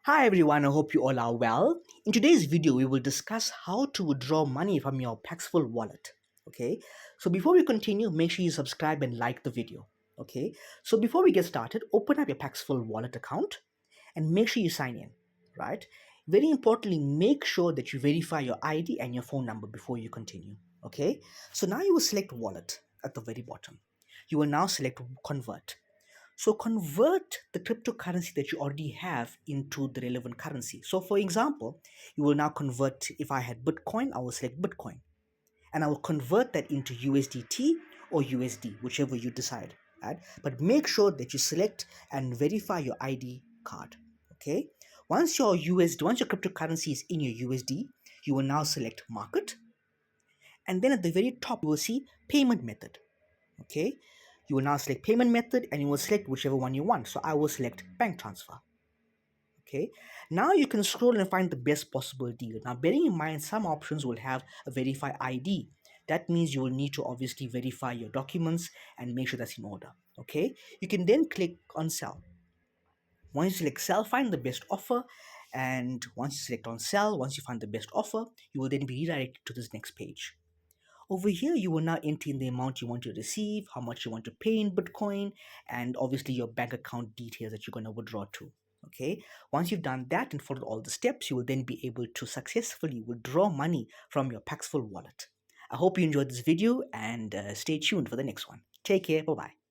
Hi everyone, I hope you all are well. In today's video, we will discuss how to withdraw money from your Paxful wallet. Okay, so before we continue, make sure you subscribe and like the video. Okay, so before we get started, open up your Paxful wallet account and make sure you sign in, right? Very importantly, make sure that you verify your ID and your phone number before you continue. Okay, so now you will select wallet at the very bottom. You will now select convert. So convert the cryptocurrency that you already have into the relevant currency. So for example, you will now convert, if I had Bitcoin, I will select Bitcoin and I will convert that into USDT or USD, whichever you decide, right? But make sure that you select and verify your ID card, okay? Once your cryptocurrency is in your USD, you will now select market. And then at the very top, you will see payment method. Okay, you will now select payment method and you will select whichever one you want. So I will select bank transfer. Okay, now you can scroll and find the best possible deal. Now, bearing in mind, some options will have a verify ID. That means you will need to obviously verify your documents and make sure that's in order. Okay, you can then click on sell. Once you select sell, find the best offer. And once you select on sell, once you find the best offer, you will then be redirected to this next page. Over here, you will now enter in the amount you want to receive, how much you want to pay in Bitcoin, and obviously your bank account details that you're going to withdraw to. Okay, once you've done that and followed all the steps, you will then be able to successfully withdraw money from your Paxful wallet. I hope you enjoyed this video and stay tuned for the next one. Take care. Bye bye.